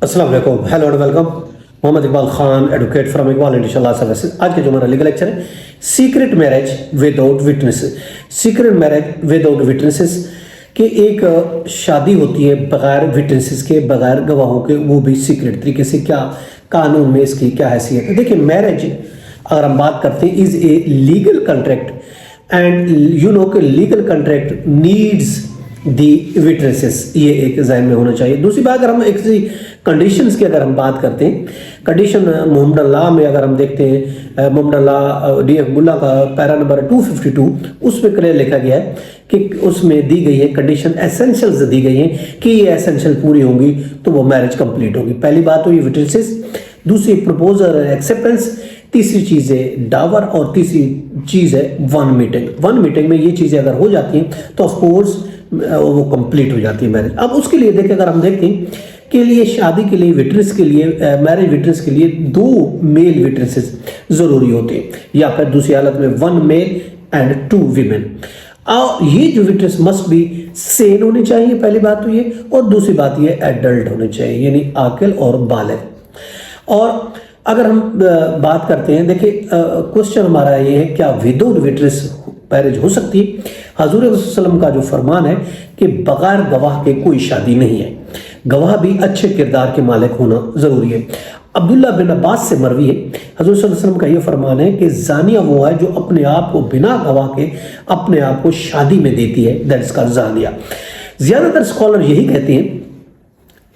अस्सलाम वालेकुम, hello and welcome. Mohammad Iqbal Khan, advocate from Iqbal Inshallah services. आज का जो हमारा लीगल लेक्चर है, secret marriage without witnesses. Secret marriage without witnesses कि एक शादी होती है बगैर विटनेसेस के, बगैर गवाहों के, वो भी सीक्रेट तरीके से। क्या कानून में इसकी क्या हैसियत है? देखिए, मैरिज अगर हम बात करते हैं is a legal contract and you know कि लीगल कॉन्ट्रैक्ट नीड्स दी विटनेसेस, ये एक ज़हन में होना चाहिए। दूसरी बात, अगर हम एक कंडीशंस की अगर हम बात करते हैं, कंडीशन मोहम्मद अल्लाह में अगर हम देखते हैं, मोहम्मद अल्लाह DF बुल्ला का पैरा नंबर 252, उसमें क्लियर लिखा गया है कि उसमें दी गई है कंडीशन, एसेंशियल्स दी गई हैं कि ये एसेंशियल पूरी होंगी तो वो मैरिज कंप्लीट होगी। पहली बात तो ये विटनेसेस, दूसरी प्रपोजल एक्सेप्टेंस, तीसरी चीज़ है डावर और तीसरी चीज़ है वन मीटिंग। वन मीटिंग में ये चीज़ें अगर हो जाती हैं तो ऑफ कोर्स वो कंप्लीट हो जाती है मैरिज। अब उसके लिए देखिए, अगर हम देखते हैं के लिए शादी के लिए विटनेस के लिए, मैरिज विटनेस के लिए 2 मेल विटनेसेस ज़रूरी होते हैं, या फिर दूसरी हालत में 1 मेल एंड 2 वीमेन। और ये जो विटनेस मस्ट बी सेन होने चाहिए, पहली बात तो ये, और दूसरी बात ये एडल्ट होने चाहिए, यानी आकिल और बालिग। और अगर हम बात करते हैं, देखिए क्वेश्चन हमारा ये है, क्या विदाउट विटनेस मैरिज हो सकती है? हजूर वसल्लम का जो फरमान है कि बगैर गवाह के कोई शादी नहीं है, गवाह भी अच्छे किरदार के मालिक होना ज़रूरी है। अब्दुल्ला बिन अब्बास से मरवी है, हजूर सल्लल्लाहु अलैहि वसल्लम का ये फरमान है कि जानिया वो है जो अपने आप को बिना गवाह के अपने आप को शादी में देती है, दैट इज कॉल्ड जानिया। ज़्यादातर स्कॉलर यही कहते हैं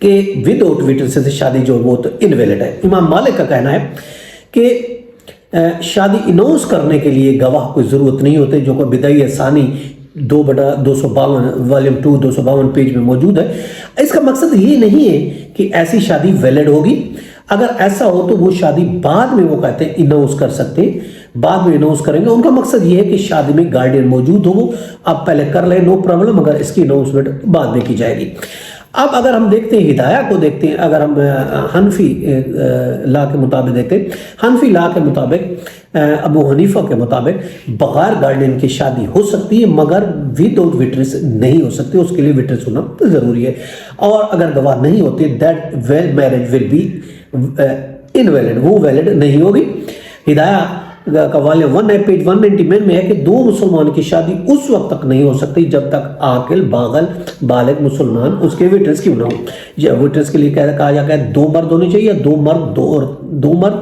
कि विदाउट विटनेसेस शादी जो वो तो इनवैलिड है। इमाम मालिक का कहना है कि शादी इनोस करने के लिए गवाह कोई ज़रूरत नहीं होती, जो कोई बिदाई सानी 2/252 वॉल्यूम 2 252 पेज में मौजूद है। इसका मकसद ये नहीं है कि ऐसी शादी वैलिड होगी। अगर ऐसा हो तो वो शादी बाद में वो कहते हैं इनोस कर सकते हैं, बाद में इनोस करेंगे। उनका मकसद ये है कि शादी में गार्डियन मौजूद हो, आप पहले कर लें, नो प्रॉब्लम, मगर इसकी अनाउंसमेंट बाद में की जाएगी। अब अगर हम देखते हैं हिदाया को देखते हैं, अगर हम हनफी ला के मुताबिक देखते हैं, हनफी ला के मुताबिक अबू हनीफा के मुताबिक बगैर गार्डियन की शादी हो सकती है, मगर विदाउट विटनेस नहीं हो सकती, उसके लिए विटनेस होना ज़रूरी है। और अगर गवाह नहीं होते, that well marriage will be invalid, वो वैलिड नहीं होगी। हिदाया का वॉल्यूम 1 है, पेज 199 में है कि 2 मुसलमान की शादी उस वक्त तक नहीं हो सकती जब तक आकिल बालिग मुसलमान उसके विटनेस क्यों ना हो। विटनेस के लिए कहा जाता है 2 मर्द होने चाहिए, 2 मर्द 2 मर्द,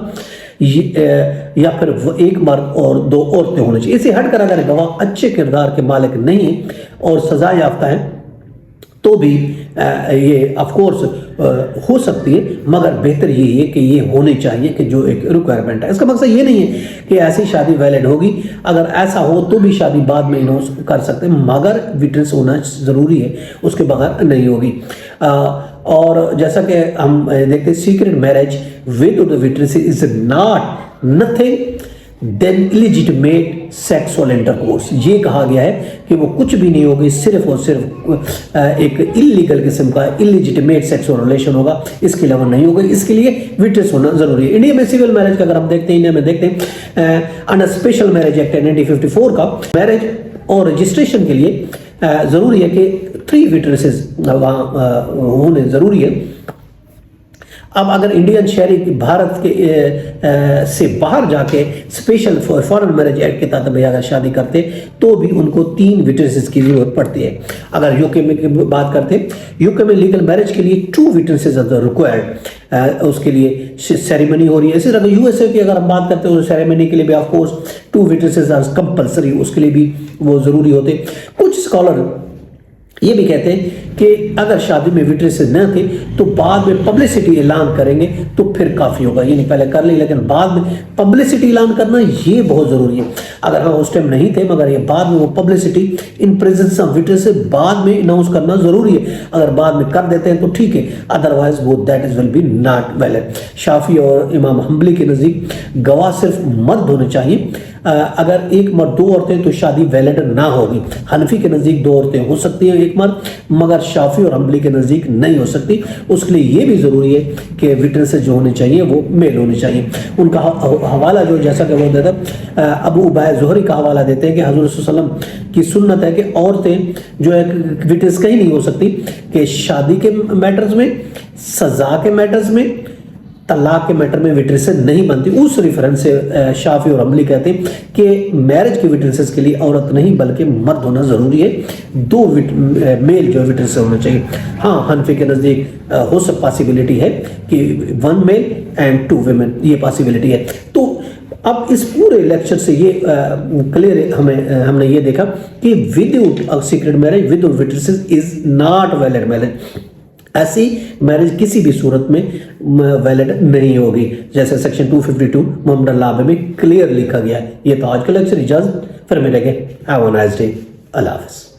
या फिर 1 मर्द और 2 औरतें होनी चाहिए। इसे हटकर अगर गवाह अच्छे किरदार के मालिक नहीं और सजा याफ्ता है तो भी ये ऑफ कोर्स हो सकती है, मगर बेहतर ये है कि ये होने चाहिए कि जो एक रिक्वायरमेंट है। इसका मकसद ये नहीं है कि ऐसी शादी वैलिड होगी, अगर ऐसा हो तो भी शादी बाद में इनोस कर सकते हैं, मगर विटनेस होना ज़रूरी है, उसके बगैर नहीं होगी। और जैसा कि हम देखते हैं, secret marriage without witness is not nothing than illegitimate sexual intercourse. ये कहा गया है कि वो कुछ भी नहीं होगी, सिर्फ और सिर्फ एक इलीगल किस्म का इलिजिटिमेट सेक्सुअल रिलेशन होगा, इसके अलावा नहीं होगा। इसके लिए विटनेस होना जरूरी है। इंडिया में सिविल मैरिज का अगर हम देखते हैं, इंडिया में देखते हैं अंडर स्पेशल मैरिज एक्ट 1954 का मैरिज और रजिस्ट्रेशन के लिए जरूरी है कि 3 विटनेसेस वहाँ होने जरूरी है। अब अगर इंडियन शहरी भारत के से बाहर जाके स्पेशल फॉरेन मैरिज एक्ट के तहत अगर शादी करते तो भी उनको 3 विटनेसेस की जरूरत पड़ती है। अगर यूके में बात करते हैं, यूके में लीगल मैरिज के लिए 2 विटनेसेस आर रिक्वायर्ड, उसके लिए सेरेमनी हो रही है। इसी तरह यूएसए की अगर हम बात करते हैं, सेरेमनी के लिए भी of course 2 witnesses are compulsory, उसके लिए भी वो जरूरी होते। कुछ स्कॉलर ये भी कहते हैं कि अगर शादी में विटनेसेस न थे तो बाद में पब्लिसिटी ऐलान करेंगे तो फिर काफ़ी होगा, यानी पहले कर ली लेकिन बाद में पब्लिसिटी ऐलान करना ये बहुत ज़रूरी है। अगर हाँ उस टाइम नहीं थे, मगर ये बाद में वो publicity in presence of witnesses बाद में अनाउंस करना ज़रूरी है। अगर बाद में कर देते हैं तो ठीक है, अदरवाइज वो that is will be not valid. Shafi और इमाम हम्बली के नज़दीक गवाह सिर्फ मर्द होने चाहिए। अगर 1 मर्द 2 औरतें तो शादी वैलिड ना होगी। हनफी के नज़दीक 2 औरतें हो सकती हैं, 1 ایک مرد، مگر شافعی اور حنبلی کے نزدیک نہیں ہو سکتی. اس کے لیے یہ بھی ضروری ہے کہ وٹنسز جو ہونے چاہیے وہ میل ہونے چاہیے. ان کا حوالہ جو جیسا کہ وہ دیتا ابو عبید زہری کا حوالہ دیتے ہیں کہ حضور صلی اللہ علیہ وسلم کی سنت ہے کہ عورتیں جو ہے وٹنس کہیں نہیں ہو سکتی کہ شادی کے میٹرز میں، سزا کے میٹرز میں، طلاق کے میٹر میں وٹنسز نہیں بنتی. اس ریفرنس سے شافعی اور حنبلی کہتے ہیں کہ میرج کی وٹنسز کے لیے عورت نہیں بلکہ مرد ہونا ضروری ہے. دو میل جو وٹنس ہونا چاہیے. ہاں حنفی کے نزدیک ہو سب پاسبلٹی ہے کہ 1 میل اینڈ 2 ویمن، یہ پاسبلٹی ہے. تو اب اس پورے لیکچر سے یہ کلیئر ہم نے یہ دیکھا کہ without secret marriage without witnesses is not valid marriage. ایسی میرج کسی بھی صورت میں ویلڈ نہیں ہوگی، جیسے سیکشن 252 محمد اللہ میں کلیئر لکھا گیا ہے. یہ تو آج کا لیکچر. اجازت، پھر ملیں گے. Have a nice day. اللہ حافظ.